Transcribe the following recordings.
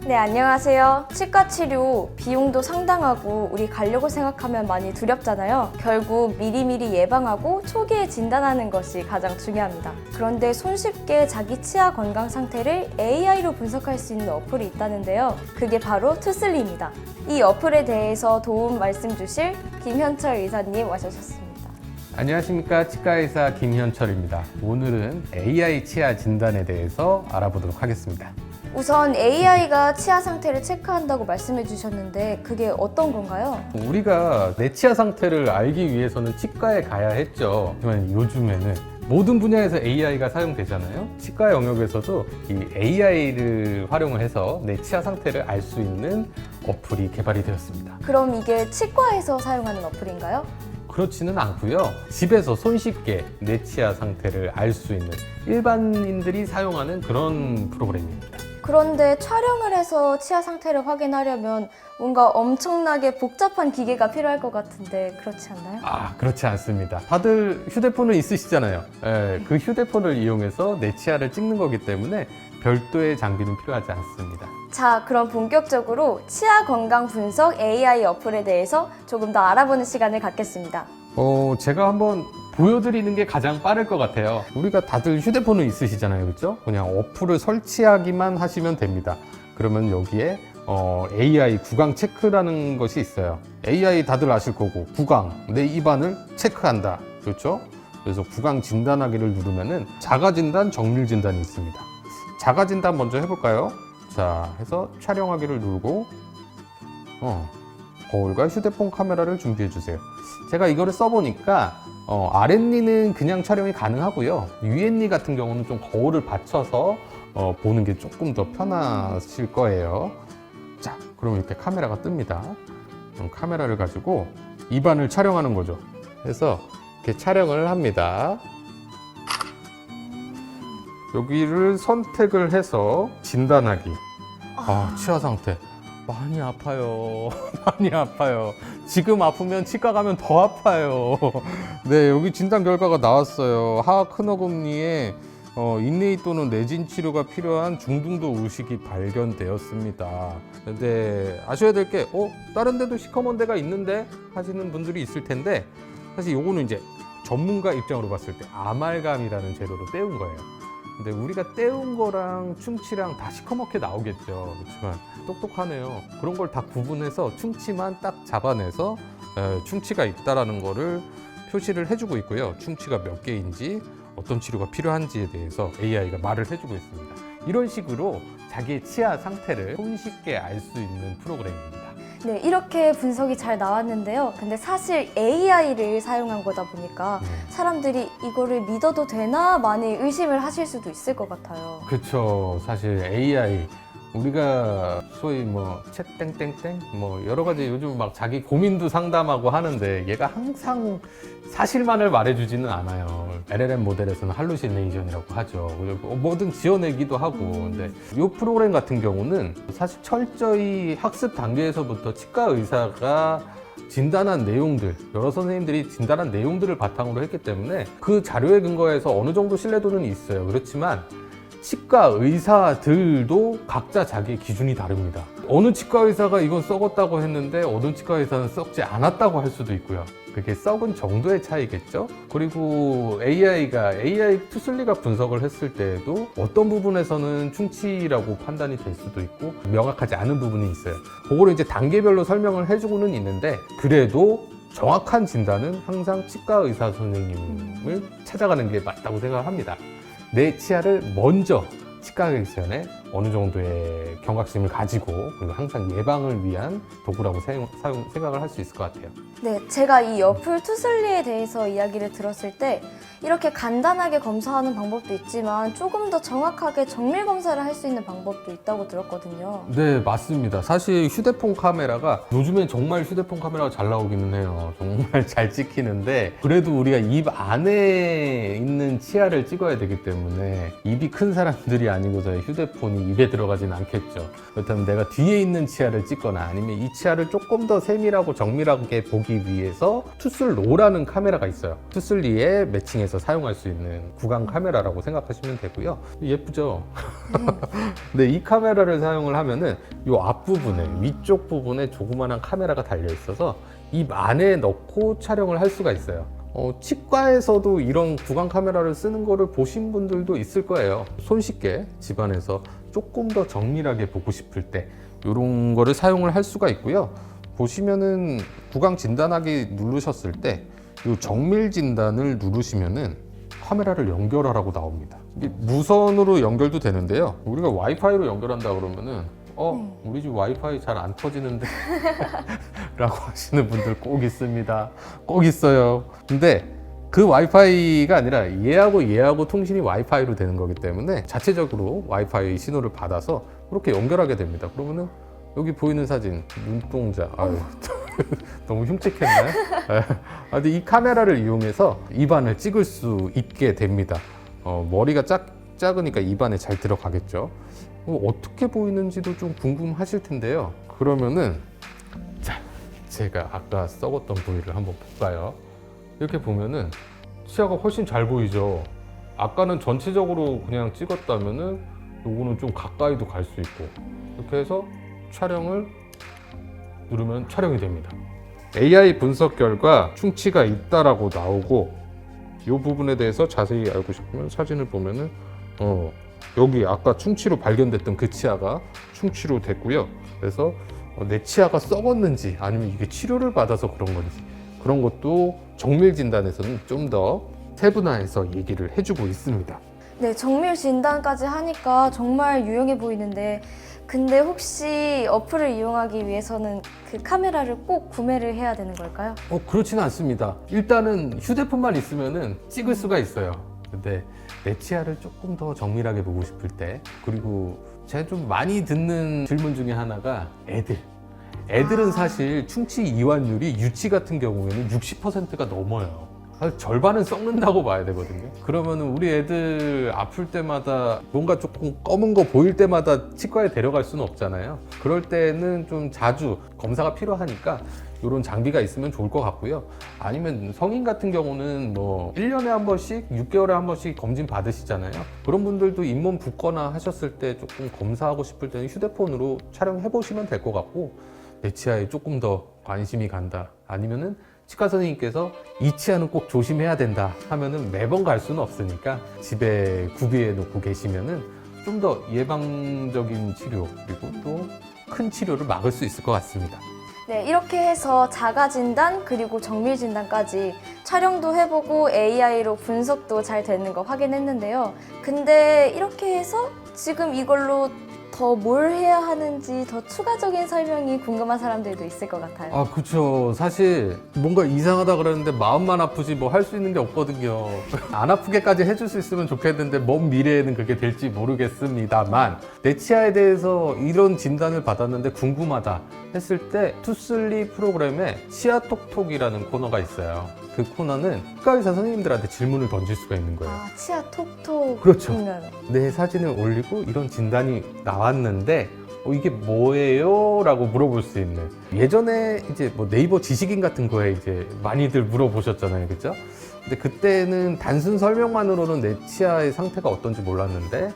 네, 안녕하세요. 치과 치료 비용도 상당하고 우리 가려고 생각하면 많이 두렵잖아요. 결국 미리미리 예방하고 초기에 진단하는 것이 가장 중요합니다. 그런데 손쉽게 자기 치아 건강 상태를 AI로 분석할 수 있는 어플이 있다는데요. 그게 바로 투슬리입니다. 이 어플에 대해서 도움 말씀 주실 김현철 의사님 와주셨습니다. 안녕하십니까, 치과의사 김현철입니다. 오늘은 AI 치아 진단에 대해서 알아보도록 하겠습니다. 우선 AI가 치아 상태를 체크한다고 말씀해 주셨는데 그게 어떤 건가요? 우리가 내 치아 상태를 알기 위해서는 치과에 가야 했죠. 하지만 요즘에는 모든 분야에서 AI가 사용되잖아요. 치과 영역에서도 이 AI를 활용을 해서 내 치아 상태를 알 수 있는 어플이 개발이 되었습니다. 그럼 이게 치과에서 사용하는 어플인가요? 그렇지는 않고요. 집에서 손쉽게 내 치아 상태를 알 수 있는 일반인들이 사용하는 그런 프로그램입니다. 그런데 촬영을 해서 치아 상태를 확인하려면 뭔가 엄청나게 복잡한 기계가 필요할 것 같은데 그렇지 않나요? 그렇지 않습니다. 다들 휴대폰을 있으시잖아요. 그 휴대폰을 이용해서 내 치아를 찍는 거기 때문에 별도의 장비는 필요하지 않습니다. 자, 그럼 본격적으로 치아 건강 분석 AI 어플에 대해서 조금 더 알아보는 시간을 갖겠습니다. 제가 한번 보여드리는 게 가장 빠를 것 같아요. 우리가 다들 휴대폰을 있으시잖아요, 그렇죠? 그냥 어플을 설치하기만 하시면 됩니다. 그러면 여기에 AI 구강 체크라는 것이 있어요. AI 다들 아실 거고, 구강, 내 입안을 체크한다, 그렇죠? 그래서 구강 진단하기를 누르면은 자가 진단, 정밀 진단이 있습니다. 자가 진단 먼저 해볼까요? 자, 해서 촬영하기를 누르고 거울과 휴대폰 카메라를 준비해 주세요. 제가 이거를 써보니까 아랫니는 그냥 촬영이 가능하고요. 위엔니 같은 경우는 좀 거울을 받쳐서 보는 게 조금 더 편하실 거예요. 자, 그럼 이렇게 카메라가 뜹니다. 그럼 카메라를 가지고 입안을 촬영하는 거죠. 그래서 이렇게 촬영을 합니다. 여기를 선택을 해서 진단하기. 치아 상태 많이 아파요. 많이 아파요. 지금 아프면 치과 가면 더 아파요. 네, 여기 진단 결과가 나왔어요. 하악 큰어금니에 인레이 또는 레진 치료가 필요한 중등도 의식이 발견되었습니다. 근데 아셔야 될 게 다른 데도 시커먼 데가 있는데 하시는 분들이 있을 텐데, 사실 요거는 이제 전문가 입장으로 봤을 때 아말감이라는 재료로 떼운 거예요. 근데 우리가 떼운 거랑 충치랑 다 시커멓게 나오겠죠. 그렇지만 똑똑하네요. 그런 걸 다 구분해서 충치만 딱 잡아내서 충치가 있다라는 거를 표시를 해주고 있고요. 충치가 몇 개인지, 어떤 치료가 필요한지에 대해서 AI가 말을 해주고 있습니다. 이런 식으로 자기의 치아 상태를 손쉽게 알 수 있는 프로그램입니다. 네, 이렇게 분석이 잘 나왔는데요. 근데 사실 AI를 사용한 거다 보니까 사람들이 이거를 믿어도 되나 많이 의심을 하실 수도 있을 것 같아요. 그렇죠. 사실 AI 우리가 소위 챗 땡땡땡 여러 가지 요즘 막 자기 고민도 상담하고 하는데 얘가 항상 사실만을 말해주지는 않아요. LLM 모델에서는 할루시네이션이라고 하죠. 뭐든 지어내기도 하고. 근데 이 프로그램 같은 경우는 사실 철저히 학습 단계에서부터 치과 의사가 진단한 내용들, 여러 선생님들이 진단한 내용들을 바탕으로 했기 때문에 그 자료에 근거해서 어느 정도 신뢰도는 있어요. 그렇지만 치과 의사들도 각자 자기의 기준이 다릅니다. 어느 치과 의사가 이건 썩었다고 했는데 어느 치과 의사는 썩지 않았다고 할 수도 있고요. 그게 썩은 정도의 차이겠죠. 그리고 AI 투슬리가 분석을 했을 때에도 어떤 부분에서는 충치라고 판단이 될 수도 있고 명확하지 않은 부분이 있어요. 그거를 이제 단계별로 설명을 해주고는 있는데, 그래도 정확한 진단은 항상 치과 의사 선생님을 찾아가는 게 맞다고 생각합니다. 내 치아를 먼저 치과 가기 전에 어느 정도의 경각심을 가지고, 그리고 항상 예방을 위한 도구라고 생각을 할 수 있을 것 같아요. 네, 제가 이 어플 투슬리에 대해서 이야기를 들었을 때 이렇게 간단하게 검사하는 방법도 있지만 조금 더 정확하게 정밀 검사를 할 수 있는 방법도 있다고 들었거든요. 네, 맞습니다. 사실 휴대폰 카메라가 요즘엔 정말 휴대폰 카메라가 잘 나오기는 해요. 정말 잘 찍히는데, 그래도 우리가 입 안에 있는 치아를 찍어야 되기 때문에 입이 큰 사람들이 아니고서 휴대폰이 당연히 입에 들어가진 않겠죠. 그렇다면 내가 뒤에 있는 치아를 찍거나 아니면 이 치아를 조금 더 세밀하고 정밀하게 보기 위해서 투슬로라는 카메라가 있어요. 투슬리에 매칭해서 사용할 수 있는 구강 카메라라고 생각하시면 되고요. 예쁘죠? 근데 이 카메라를 사용을 하면은 이 앞부분에, 위쪽 부분에 조그만한 카메라가 달려 있어서 입 안에 넣고 촬영을 할 수가 있어요. 치과에서도 이런 구강 카메라를 쓰는 거를 보신 분들도 있을 거예요. 손쉽게 집안에서 조금 더 정밀하게 보고 싶을 때 이런 거를 사용을 할 수가 있고요. 보시면은 구강 진단하기 누르셨을 때 이 정밀 진단을 누르시면은 카메라를 연결하라고 나옵니다. 이게 무선으로 연결도 되는데요. 우리가 와이파이로 연결한다 그러면은 우리 집 와이파이 잘 안 터지는데 라고 하시는 분들 꼭 있습니다. 꼭 있어요. 근데 그 와이파이가 아니라 얘하고 통신이 와이파이로 되는 거기 때문에 자체적으로 와이파이 신호를 받아서 그렇게 연결하게 됩니다. 그러면은 여기 보이는 사진, 눈동자, 아유, 너무 흉측했나요? 근데 이 카메라를 이용해서 입안을 찍을 수 있게 됩니다. 머리가 작으니까 입안에 잘 들어가겠죠. 어떻게 보이는지도 좀 궁금하실 텐데요. 그러면은 자, 제가 아까 썩었던 부위를 한번 볼까요? 이렇게 보면은 치아가 훨씬 잘 보이죠. 아까는 전체적으로 그냥 찍었다면은 요거는 좀 가까이도 갈 수 있고 이렇게 해서 촬영을 누르면 촬영이 됩니다. AI 분석 결과 충치가 있다라고 나오고 이 부분에 대해서 자세히 알고 싶으면 사진을 보면은 여기 아까 충치로 발견됐던 그 치아가 충치로 됐고요. 그래서 내 치아가 썩었는지 아니면 이게 치료를 받아서 그런 건지 그런 것도 정밀 진단에서는 좀 더 세분화해서 얘기를 해주고 있습니다. 네, 정밀 진단까지 하니까 정말 유용해 보이는데 근데 혹시 어플을 이용하기 위해서는 그 카메라를 꼭 구매를 해야 되는 걸까요? 그렇지는 않습니다. 일단은 휴대폰만 있으면은 찍을 수가 있어요. 근데 내 치아를 조금 더 정밀하게 보고 싶을 때 그리고 제가 좀 많이 듣는 질문 중에 하나가 애들은 사실 충치 이완율이 유치 같은 경우에는 60%가 넘어요. 절반은 썩는다고 봐야 되거든요. 그러면 우리 애들 아플 때마다 뭔가 조금 검은 거 보일 때마다 치과에 데려갈 수는 없잖아요. 그럴 때는 좀 자주 검사가 필요하니까 이런 장비가 있으면 좋을 것 같고요. 아니면 성인 같은 경우는 뭐 1년에 한 번씩, 6개월에 한 번씩 검진 받으시잖아요. 그런 분들도 잇몸 붓거나 하셨을 때 조금 검사하고 싶을 때는 휴대폰으로 촬영해 보시면 될 것 같고 내 치아에 조금 더 관심이 간다. 아니면은 치과 선생님께서 이 치아는 꼭 조심해야 된다 하면은 매번 갈 수는 없으니까 집에 구비해 놓고 계시면은 좀 더 예방적인 치료 그리고 또 큰 치료를 막을 수 있을 것 같습니다. 네, 이렇게 해서 자가 진단 그리고 정밀 진단까지 촬영도 해보고 AI로 분석도 잘 되는 거 확인했는데요. 근데 이렇게 해서 지금 이걸로 더 뭘 해야 하는지 더 추가적인 설명이 궁금한 사람들도 있을 것 같아요. 그쵸. 사실 뭔가 이상하다 그러는데 마음만 아프지 뭐 할 수 있는 게 없거든요. 안 아프게까지 해줄 수 있으면 좋겠는데 먼 미래에는 그게 될지 모르겠습니다만 내 치아에 대해서 이런 진단을 받았는데 궁금하다 했을 때 투슬리 프로그램에 치아톡톡이라는 코너가 있어요. 그 코너는 치과의사 선생님들한테 질문을 던질 수가 있는 거예요. 치아 톡톡. 그렇죠. 내 사진을 올리고 이런 진단이 나왔는데 이게 뭐예요? 라고 물어볼 수 있는. 예전에 이제 뭐 네이버 지식인 같은 거에 이제 많이들 물어보셨잖아요. 그죠? 근데 그때는 단순 설명만으로는 내 치아의 상태가 어떤지 몰랐는데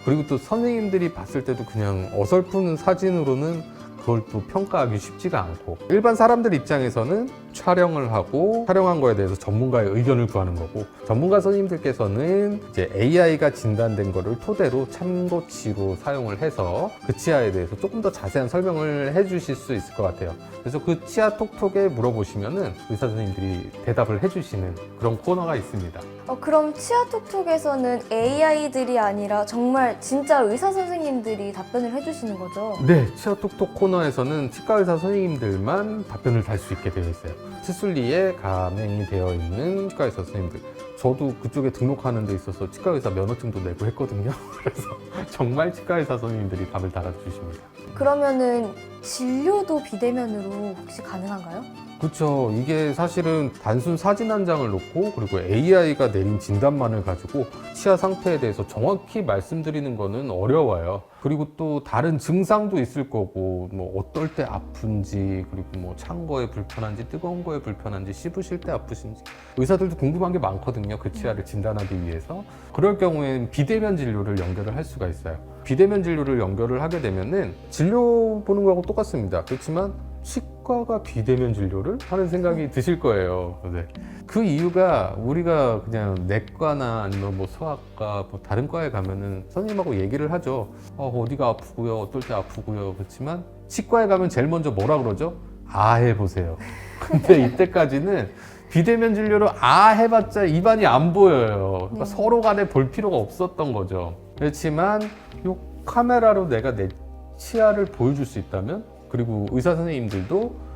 그리고 또 선생님들이 봤을 때도 그냥 어설픈 사진으로는 그걸 또 평가하기 쉽지가 않고 일반 사람들 입장에서는 촬영을 하고 촬영한 거에 대해서 전문가의 의견을 구하는 거고 전문가 선생님들께서는 이제 AI가 진단된 거를 토대로 참고치로 사용을 해서 그 치아에 대해서 조금 더 자세한 설명을 해주실 수 있을 것 같아요. 그래서 그 치아 톡톡에 물어보시면은 의사 선생님들이 대답을 해주시는 그런 코너가 있습니다. 그럼 치아 톡톡에서는 AI들이 아니라 정말 진짜 의사 선생님들이 답변을 해주시는 거죠? 네, 치아 톡톡 코너에서는 치과 의사 선생님들만 답변을 달 수 있게 되어 있어요. 투슬리에 가맹이 되어 있는 치과 의사 선생님들. 저도 그쪽에 등록하는 데 있어서 치과 의사 면허증도 내고 했거든요. 그래서 정말 치과 의사 선생님들이 답을 달아주십니다. 그러면은 진료도 비대면으로 혹시 가능한가요? 그렇죠. 이게 사실은 단순 사진 한 장을 놓고 그리고 AI가 내린 진단만을 가지고 치아 상태에 대해서 정확히 말씀드리는 거는 어려워요. 그리고 또 다른 증상도 있을 거고 뭐 어떨 때 아픈지 그리고 뭐 찬 거에 불편한지 뜨거운 거에 불편한지 씹으실 때 아프신지 의사들도 궁금한 게 많거든요. 그 치아를 진단하기 위해서. 그럴 경우에는 비대면 진료를 연결을 할 수가 있어요. 비대면 진료를 연결을 하게 되면은 진료 보는 거하고 똑같습니다. 그렇지만 치과가 비대면 진료를 하는 생각이 드실 거예요. 네. 그 이유가 우리가 그냥 내과나 아니면 뭐 소아과 뭐 다른 과에 가면은 선생님하고 얘기를 하죠. 어디가 아프고요, 어떨 때 아프고요. 그렇지만 치과에 가면 제일 먼저 뭐라 그러죠? 아 해보세요. 근데 이때까지는 비대면 진료로 아 해봤자 입안이 안 보여요. 그러니까 서로 간에 볼 필요가 없었던 거죠. 그렇지만 이 카메라로 내가 내 치아를 보여줄 수 있다면, 그리고 의사 선생님들도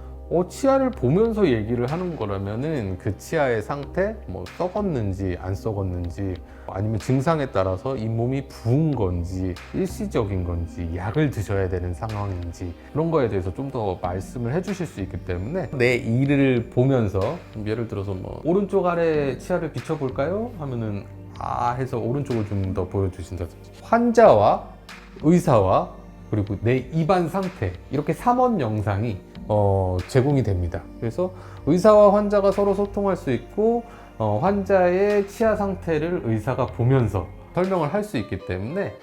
치아를 보면서 얘기를 하는 거라면은 그 치아의 상태, 뭐 썩었는지 안 썩었는지, 아니면 증상에 따라서 이 몸이 부은 건지 일시적인 건지 약을 드셔야 되는 상황인지 그런 거에 대해서 좀 더 말씀을 해주실 수 있기 때문에 내 이를 보면서 예를 들어서 뭐 오른쪽 아래 치아를 비춰볼까요? 하면은 아 해서 오른쪽을 좀 더 보여주신다든지, 환자와 의사와 그리고 내 입안 상태, 이렇게 3원 영상이 제공이 됩니다. 그래서 의사와 환자가 서로 소통할 수 있고 환자의 치아 상태를 의사가 보면서 설명을 할 수 있기 때문에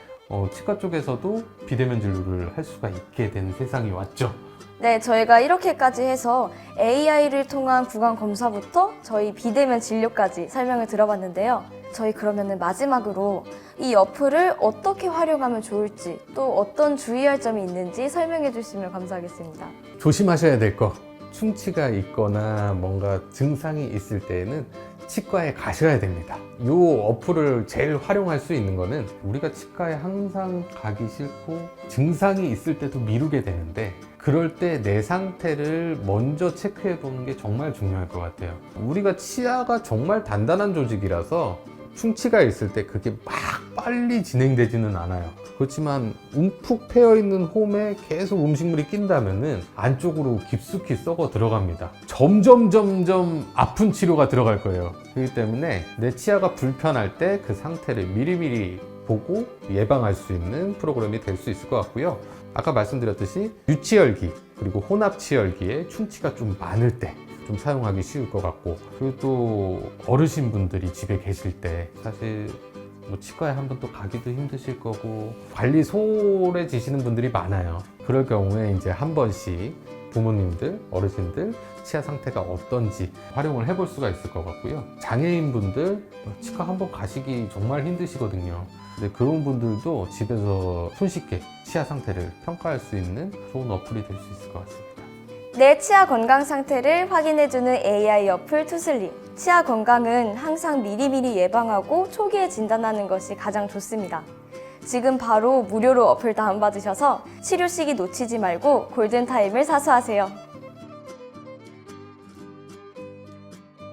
치과 쪽에서도 비대면 진료를 할 수가 있게 된 세상이 왔죠. 네, 저희가 이렇게까지 해서 AI를 통한 구강 검사부터 저희 비대면 진료까지 설명을 들어봤는데요. 저희 그러면은 마지막으로 이 어플을 어떻게 활용하면 좋을지, 또 어떤 주의할 점이 있는지 설명해 주시면 감사하겠습니다. 조심하셔야 될 거, 충치가 있거나 뭔가 증상이 있을 때에는 치과에 가셔야 됩니다. 이 어플을 제일 활용할 수 있는 거는 우리가 치과에 항상 가기 싫고 증상이 있을 때도 미루게 되는데, 그럴 때 내 상태를 먼저 체크해 보는 게 정말 중요할 것 같아요. 우리가 치아가 정말 단단한 조직이라서 충치가 있을 때 그게 막 빨리 진행되지는 않아요. 그렇지만 움푹 패여 있는 홈에 계속 음식물이 낀다면은 안쪽으로 깊숙이 썩어 들어갑니다. 점점 아픈 치료가 들어갈 거예요. 그렇기 때문에 내 치아가 불편할 때 그 상태를 미리미리 보고 예방할 수 있는 프로그램이 될 수 있을 것 같고요. 아까 말씀드렸듯이 유치열기 그리고 혼합치열기에 충치가 좀 많을 때 좀 사용하기 쉬울 것 같고, 그리고 또 어르신분들이 집에 계실 때 사실 뭐 치과에 한 번 또 가기도 힘드실 거고 관리 소홀해지시는 분들이 많아요. 그럴 경우에 이제 한 번씩 부모님들, 어르신들 치아 상태가 어떤지 활용을 해볼 수가 있을 것 같고요. 장애인분들 치과 한 번 가시기 정말 힘드시거든요. 근데 그런 분들도 집에서 손쉽게 치아 상태를 평가할 수 있는 좋은 어플이 될 수 있을 것 같습니다. 내 치아 건강 상태를 확인해주는 AI 어플 투슬림. 치아 건강은 항상 미리미리 예방하고 초기에 진단하는 것이 가장 좋습니다. 지금 바로 무료로 어플 다운받으셔서 치료 시기 놓치지 말고 골든타임을 사수하세요.